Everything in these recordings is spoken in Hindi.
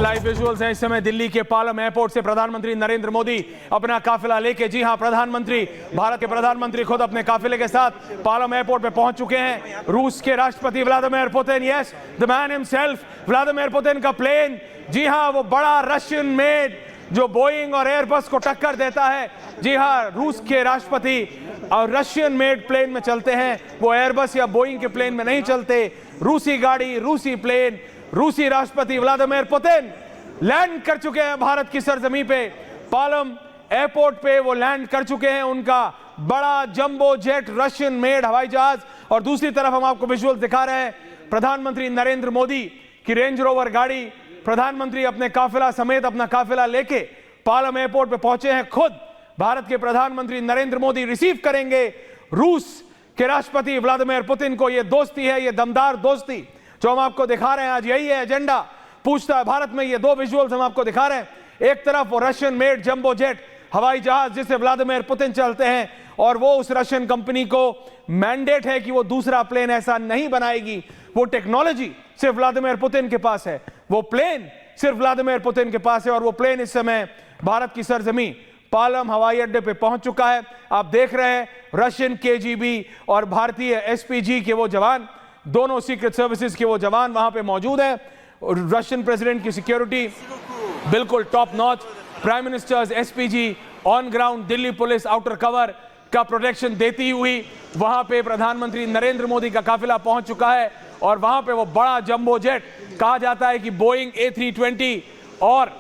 लाइव विजुअल्स हैं इस समय दिल्ली के पालम एयरपोर्ट से प्रधानमंत्री नरेंद्र मोदी अपना काफिला लेके, जी हां, भारत के प्रधानमंत्री खुद अपने काफिले के साथ पालम एयरपोर्ट पे पहुंच चुके हैं। रूस के राष्ट्रपति Vladimir Putin, yes, the man himself, Vladimir Putin का प्लेन, जी हां, वो बड़ा रशियन मेड जो बोइंग और एयरबस को टक्कर देता है। जी हां, रूस के राष्ट्रपति और रशियन मेड प्लेन में चलते हैं, वो एयरबस या बोइंग के प्लेन में नहीं चलते। रूसी गाड़ी, रूसी प्लेन, रूसी राष्ट्रपति व्लादिमीर पुतिन लैंड कर चुके हैं भारत की सरजमी पे। पालम एयरपोर्ट पे वो लैंड कर चुके हैं उनका बड़ा जंबो जेट रशियन मेड हवाई जहाज। और दूसरी तरफ हम आपको विजुअल दिखा रहे हैं प्रधानमंत्री नरेंद्र मोदी की रेंज रोवर गाड़ी। प्रधानमंत्री अपने काफिला समेत अपना काफिला लेके पालम एयरपोर्ट पे पहुंचे हैं। खुद भारत के प्रधानमंत्री नरेंद्र मोदी रिसीव करेंगे रूस के राष्ट्रपति व्लादिमीर पुतिन को। ये दोस्ती है, ये दमदार दोस्ती जो हम आपको दिखा रहे हैं। आज यही है एजेंडा पूछता है भारत में। ये दो विजुअल्स हम आपको दिखा रहे हैं। एक तरफ वो रशियन मेड जंबो जेट हवाई जहाज जिसे व्लादिमीर पुतिन चलते हैं, और वो उस रशियन कंपनी को मैंडेट है कि वो दूसरा प्लेन ऐसा नहीं बनाएगी। वो टेक्नोलॉजी सिर्फ व्लादिमीर पुतिन के पास है, वो प्लेन सिर्फ व्लादिमीर पुतिन के पास है। और वो प्लेन इस समय भारत की सरजमी पालम हवाई अड्डे पे पहुंच चुका है। आप देख रहे हैं रशियन केजीबी और भारतीय एसपीजी के वो जवान, दोनों सीक्रेट सर्विसेज के वो जवान वहां पे मौजूद हैं। रशियन प्रेसिडेंट की सिक्योरिटी बिल्कुल top notch, prime ministers SPG on ground, Delhi police outer cover का प्रोटेक्शन देती हुई वहां पे प्रधानमंत्री नरेंद्र मोदी का काफिला पहुंच चुका है। और वहां पे वो बड़ा जंबो जेट, कहा जाता है कि बोइंग A320 और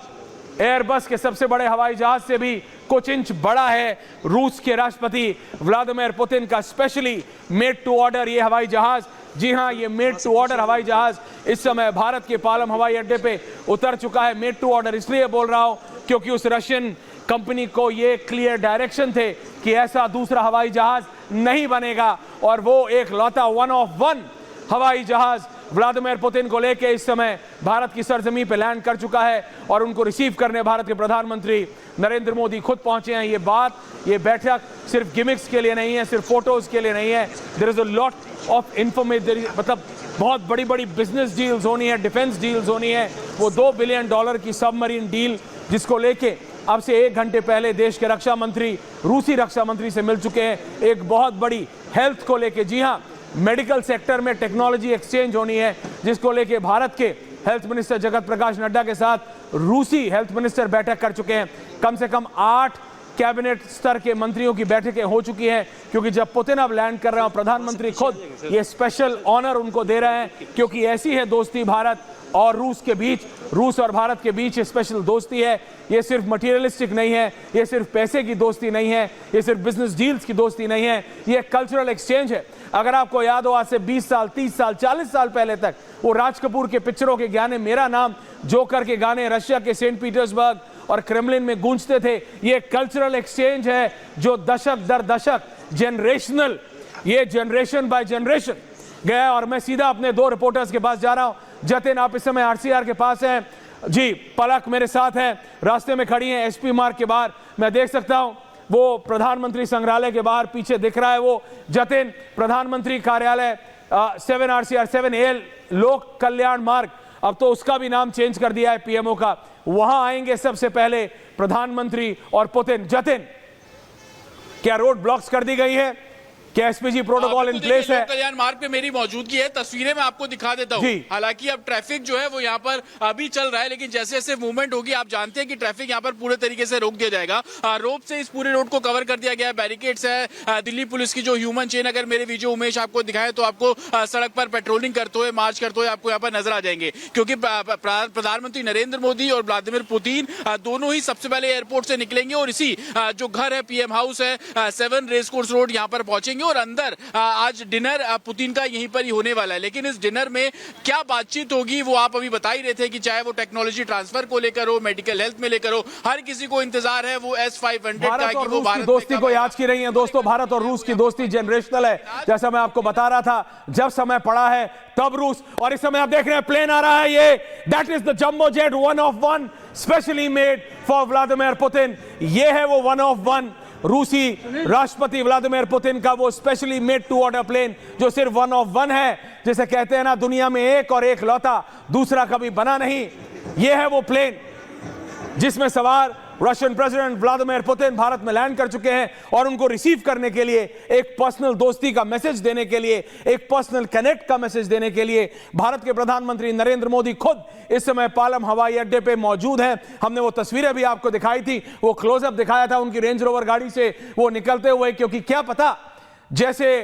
एयरबस के सबसे बड़े हवाई जहाज से भी कुछ इंच बड़ा है, रूस के राष्ट्रपति व्लादिमीर पुतिन का स्पेशली मेड टू ऑर्डर ये हवाई जहाज। जी हां, ये मेड टू ऑर्डर हवाई जहाज इस समय भारत के पालम हवाई अड्डे पे उतर चुका है। मेड टू ऑर्डर इसलिए बोल रहा हूं क्योंकि उस रशियन कंपनी को ये क्लियर डायरेक्शन थे कि ऐसा दूसरा हवाई जहाज नहीं बनेगा। और वो एक लौता 1 ऑफ 1 हवाई जहाज व्लादिमीर पुतिन को लेके इस समय भारत की सरजमी पे लैंड कर चुका है। और उनको रिसीव करने भारत के प्रधानमंत्री नरेंद्र मोदी खुद पहुंचे हैं। ये बैठक सिर्फ गिमिक्स के लिए नहीं है, सिर्फ फोटोज के लिए नहीं है। There is a lot of information, मतलब बहुत बड़ी बड़ी बिजनेस डील्स होनी है, डिफेंस डील्स होनी है। वो $2 बिलियन की सबमरीन डील जिसको लेके अब से 1 घंटे पहले देश के रक्षा मंत्री रूसी रक्षा मंत्री से मिल चुके हैं। एक बहुत बड़ी हेल्थ को लेके, जी हाँ, मेडिकल सेक्टर में टेक्नोलॉजी एक्सचेंज होनी है, जिसको लेके भारत के हेल्थ मिनिस्टर जगत प्रकाश नड्डा के साथ रूसी हेल्थ मिनिस्टर बैठक कर चुके हैं। कम से कम 8 कैबिनेट स्तर के मंत्रियों की बैठकें हो चुकी हैं, क्योंकि जब पुतिन अब लैंड कर रहे हैं, प्रधानमंत्री खुद ये स्पेशल ऑनर उनको दे रहे हैं, क्योंकि ऐसी है दोस्ती भारत और रूस के बीच, रूस और भारत के बीच ये स्पेशल दोस्ती है। ये सिर्फ मटीरियलिस्टिक नहीं है, ये सिर्फ पैसे की दोस्ती नहीं है, ये सिर्फ बिजनेस डील्स की दोस्ती नहीं है, ये कल्चरल एक्सचेंज है। अगर आपको याद हो, आज से 20 साल, 30 साल, 40 साल पहले तक वो राज कपूर के पिक्चरों के गाने, मेरा नाम, जोकर के गाने रशिया के सेंट पीटर्सबर्ग और क्रेमलिन में गूंजते थे। ये कल्चरल एक्सचेंज है जो दशक दर दशक, जनरेशनल, ये जनरेशन बाय जनरेशन गया। और मैं सीधा अपने 2 रिपोर्टर्स के पास जा रहा हूं। जतिन, आप इस समय आरसीआर के पास हैं जी, पलक मेरे साथ हैं, रास्ते में खड़ी हैं एसपी मार्ग के बाहर। मैं देख सकता हूं वो प्रधानमंत्री संग्रहालय के बाहर पीछे दिख रहा है वो जतिन, प्रधानमंत्री कार्यालय 7 RCR 7A लोक कल्याण मार्ग, अब तो उसका भी नाम चेंज कर दिया है पीएमओ का। वहां आएंगे सबसे पहले प्रधानमंत्री और पुतिन। जतिन, क्या रोड ब्लॉक्स कर दी गई है? क्या एसपीजी प्रोटोकॉल इन प्लेस है? कल्याण मार्ग पे मेरी मौजूदगी है, तस्वीरें मैं आपको दिखा देता हूँ। हालांकि अब ट्रैफिक जो है वो यहाँ पर अभी चल रहा है, लेकिन जैसे जैसे मूवमेंट होगी आप जानते हैं कि ट्रैफिक यहाँ पर पूरे तरीके से रोक दिया जाएगा। रोप से इस पूरे रोड को कवर कर दिया गया है, बैरिकेड्स है। दिल्ली पुलिस की जो ह्यूमन चेन, अगर मेरे वीडियो उमेश आपको दिखाए तो आपको सड़क पर पेट्रोलिंग करते हुए, मार्च करते हुए आपको यहाँ पर नजर आ जाएंगे। क्योंकि प्रधानमंत्री नरेंद्र मोदी और व्लादिमीर पुतिन दोनों ही सबसे पहले एयरपोर्ट से निकलेंगे और इसी जो घर है, पीएम हाउस है, 7 रेस कोर्स रोड, यहाँ पर पहुंचेंगे। और अंदर आज डिनर पुतिन का यहीं पर ही होने वाला है। लेकिन इस डिनर में क्या बातचीत होगी वो आप अभी बता ही रहे थे कि चाहे वो टेक्नोलॉजी ट्रांसफर को लेकर हो, मेडिकल हेल्थ में लेकर हो, हर किसी को इंतजार है वो S-500 का कि वो भारत की दोस्ती को याद की रही है। दोस्तों, भारत और रूस की दोस्ती जनरेशनल है, जैसा मैं आपको बता रहा था। जब समय पड़ा है तब रूस, और इस समय आप देख रहे हैं प्लेन आ रहा है, ये that is the jumbo jet 1 of 1 specially made for Vladimir Putin. ये है वो 1 ऑफ 1 रूसी राष्ट्रपति व्लादिमीर पुतिन का वो specially made to order plane, जो सिर्फ 1 ऑफ 1 है, जिसे कहते हैं ना दुनिया में एक और एक लौता, दूसरा कभी बना नहीं। यह है वो प्लेन जिसमें सवार Russian president Vladimir Putin Bharat में लैंड कर चुके हैं और उनको रिसीव करने के लिए, एक पर्सनल दोस्ती का मैसेज देने के लिए, एक पर्सनल कनेक्ट का मैसेज देने के लिए भारत के प्रधानमंत्री नरेंद्र मोदी खुद इस समय पालम हवाई अड्डे पे मौजूद हैं। हमने वो तस्वीरें भी आपको दिखाई थी, वो क्लोजअप दिखाया था उनकी रेंज रोवर गाड़ी से वो निकलते हुए, क्योंकि क्या पता जैसे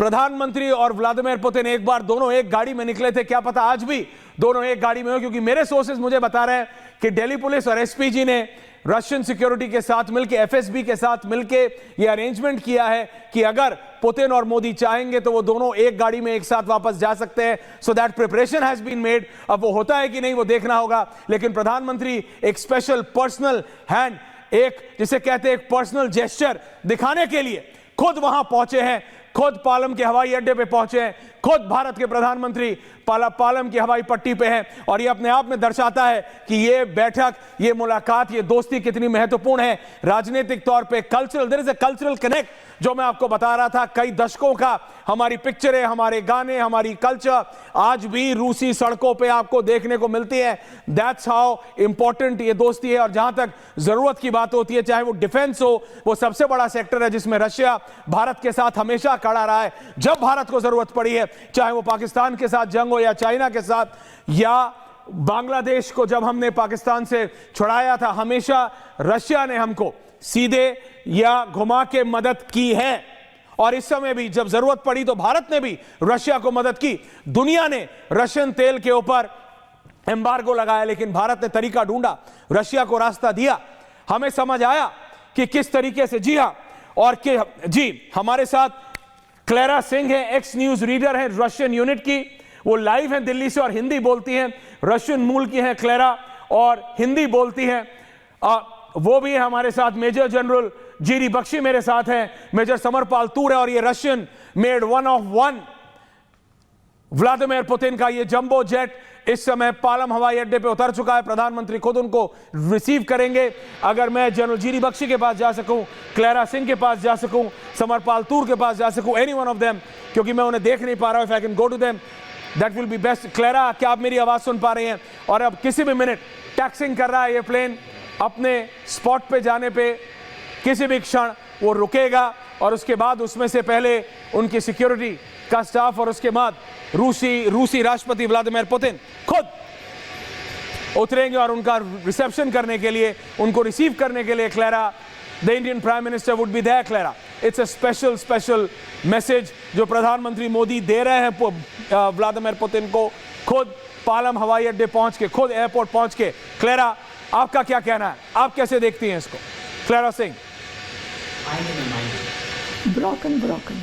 प्रधानमंत्री और व्लादिमीर पुतिन एक बार दोनों एक गाड़ी में निकले थे, क्या पता आज भी दोनों एक गाड़ी में हो, क्योंकि मेरे सोर्सेज मुझे बता रहे हैं कि दिल्ली पुलिस और एसपीजी ने रशियन सिक्योरिटी के साथ मिलकर, एफएसबी के साथ मिलकर यह अरेंजमेंट किया है कि अगर पुतिन और मोदी चाहेंगे तो वो दोनों एक गाड़ी में एक साथ वापस जा सकते हैं। So that preparation has been made. अब वो होता है कि नहीं वो देखना होगा, लेकिन प्रधानमंत्री एक स्पेशल पर्सनल हैंड, एक जिसे कहते हैं एक पर्सनल जेस्चर दिखाने के लिए खुद वहां पहुंचे हैं, खुद पालम के हवाई अड्डे पे पहुंचे हैं, खुद भारत के प्रधानमंत्री पालम की हवाई पट्टी पे हैं। और ये अपने आप में दर्शाता है कि ये बैठक, ये मुलाकात, ये दोस्ती कितनी महत्वपूर्ण है राजनीतिक तौर पे। Cultural, there is a cultural connect जो मैं आपको बता रहा था, कई दशकों का हमारी पिक्चरें, हमारे गाने, हमारी कल्चर आज भी रूसी सड़कों पे आपको देखने को मिलती है। दैट्स हाउ इंपॉर्टेंट ये दोस्ती है। और जहां तक जरूरत की बात होती है, चाहे वो डिफेंस हो, वो सबसे बड़ा सेक्टर है जिसमें रशिया भारत के साथ हमेशा खड़ा रहा है जब भारत को जरूरत पड़ी है, चाहे वो पाकिस्तान के साथ जंग हो या चाइना के साथ या बांग्लादेश को जब हमने पाकिस्तान से छुड़ाया था, हमेशा रशिया ने हमको सीधे या घुमा के मदद की है। और इस समय भी जब जरूरत पड़ी तो भारत ने भी रशिया को मदद की। दुनिया ने रशियन तेल के ऊपर एम्बार्गो लगाया, लेकिन भारत ने तरीका ढूंढा, रशिया को रास्ता दिया। हमें समझ आया कि किस तरीके से, जी हां, और जी हमारे साथ क्लेरा सिंह है, एक्स न्यूज रीडर है रशियन यूनिट की, वो लाइव है दिल्ली से और हिंदी बोलती हैं, रशियन मूल की है क्लेरा और हिंदी बोलती हैं। वो भी है हमारे साथ। मेजर जनरल जीडी बख्शी मेरे साथ हैं, मेजर समरपाल तूर है, और ये Russian made 1 of 1 Vladimir Putin का ये जंबो जेट इस समय पालम हवाई अड्डे पे उतर चुका है। प्रधानमंत्री खुद उनको रिसीव करेंगे। अगर मैं जनरल जीडी बख्शी के पास जा सकूं, क्लेरा सिंह के पास जा सकूं, समरपाल तूर के पास जा सकूं, एनी वन ऑफ देम, क्योंकि मैं उन्हें देख नहीं पा रहा हूं, if I can go to them that will be best. Clara, क्या आप मेरी आवाज सुन पा रही हैं? और अब किसी भी मिनट टैक्सिंग कर रहा है ये प्लेन, अपने स्पॉट पे जाने पे किसी भी क्षण वो रुकेगा और उसके बाद उसमें से पहले उनकी सिक्योरिटी का स्टाफ और उसके बाद रूसी राष्ट्रपति व्लादिमीर पुतिन खुद उतरेंगे और उनका रिसेप्शन करने के लिए, उनको रिसीव करने के लिए Clara, the Indian prime minister would be there. Clara, it's a special message जो प्रधानमंत्री मोदी दे रहे हैं व्लादिमीर पुतिन को, खुद पालम हवाई अड्डे पहुंच के, खुद एयरपोर्ट पहुंच के। क्लेरा, आपका क्या कहना है, आप कैसे देखती हैं इसको? क्लेरा सिंह। Broken.